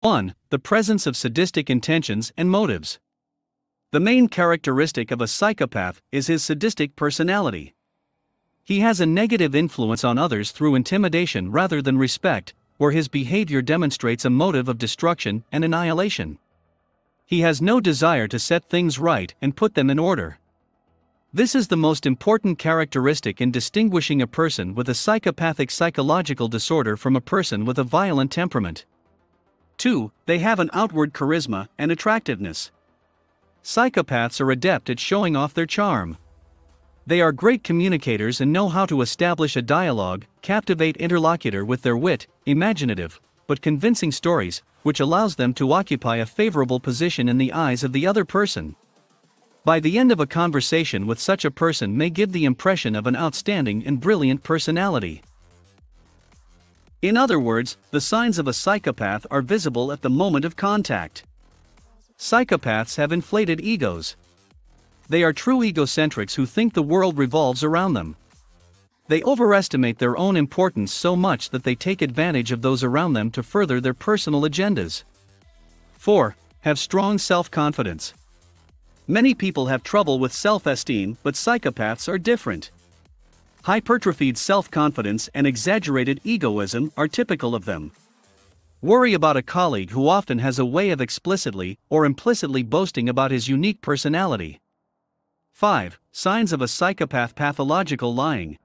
1. The presence of sadistic intentions and motives. The main characteristic of a psychopath is his sadistic personality. He has a negative influence on others through intimidation rather than respect, where his behavior demonstrates a motive of destruction and annihilation. He has no desire to set things right and put them in order. This is the most important characteristic in distinguishing a person with a psychopathic psychological disorder from a person with a violent temperament. 2. They have an outward charisma and attractiveness. Psychopaths are adept at showing off their charm. They are great communicators and know how to establish a dialogue, captivate interlocutor with their wit, imaginative, but convincing stories, which allows them to occupy a favorable position in the eyes of the other person. By the end of a conversation with such a person may give the impression of an outstanding and brilliant personality. In other words, the signs of a psychopath are visible at the moment of contact. Psychopaths have inflated egos. They are true egocentrics who think the world revolves around them. They overestimate their own importance so much that they take advantage of those around them to further their personal agendas. 4. Have strong self-confidence. Many people have trouble with self-esteem, but psychopaths are different. Hypertrophied self-confidence and exaggerated egoism are typical of them. Worry about a colleague who often has a way of explicitly or implicitly boasting about his unique personality. 5. Signs of a psychopath: pathological lying.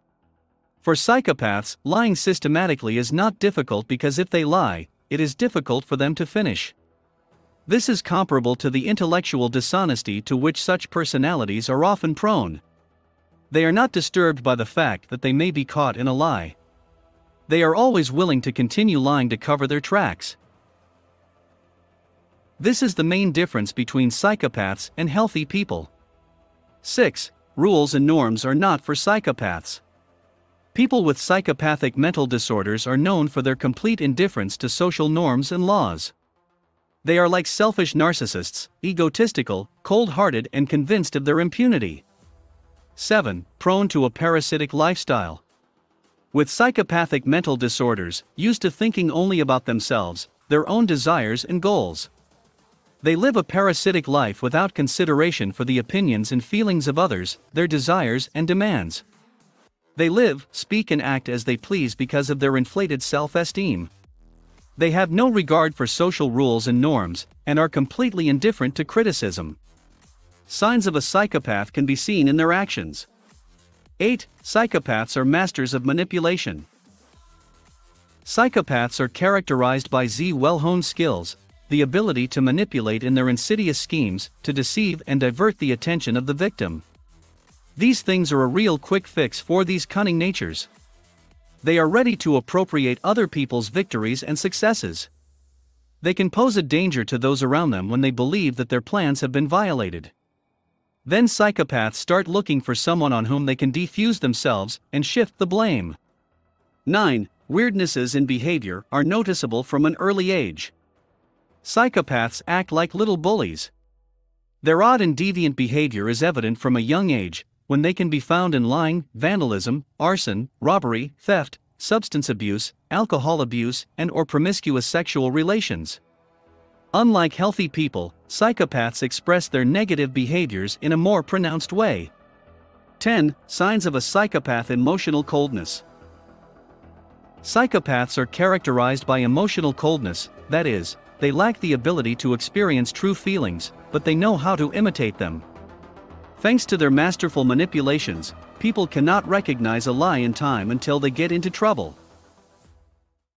For psychopaths, lying systematically is not difficult because if they lie, it is difficult for them to finish. This is comparable to the intellectual dishonesty to which such personalities are often prone. They are not disturbed by the fact that they may be caught in a lie. They are always willing to continue lying to cover their tracks. This is the main difference between psychopaths and healthy people. 6. Rules and norms are not for psychopaths. People with psychopathic mental disorders are known for their complete indifference to social norms and laws. They are like selfish narcissists, egotistical, cold-hearted, and convinced of their impunity. 7. Prone to a parasitic lifestyle. With psychopathic mental disorders, used to thinking only about themselves, their own desires and goals. They live a parasitic life without consideration for the opinions and feelings of others, their desires and demands. They live, speak and act as they please because of their inflated self-esteem. They have no regard for social rules and norms, and are completely indifferent to criticism. Signs of a psychopath can be seen in their actions. 8. Psychopaths are masters of manipulation. Psychopaths are characterized by well-honed skills, the ability to manipulate in their insidious schemes, to deceive and divert the attention of the victim. These things are a real quick fix for these cunning natures. They are ready to appropriate other people's victories and successes. They can pose a danger to those around them when they believe that their plans have been violated. Then psychopaths start looking for someone on whom they can defuse themselves and shift the blame. 9. Weirdnesses in behavior are noticeable from an early age. Psychopaths act like little bullies. Their odd and deviant behavior is evident from a young age, when they can be found in lying, vandalism, arson, robbery, theft, substance abuse, alcohol abuse, and/or promiscuous sexual relations. Unlike healthy people, psychopaths express their negative behaviors in a more pronounced way. 10. Signs of a psychopath: emotional coldness. Psychopaths are characterized by emotional coldness, that is, they lack the ability to experience true feelings, but they know how to imitate them. Thanks to their masterful manipulations, people cannot recognize a lie in time until they get into trouble.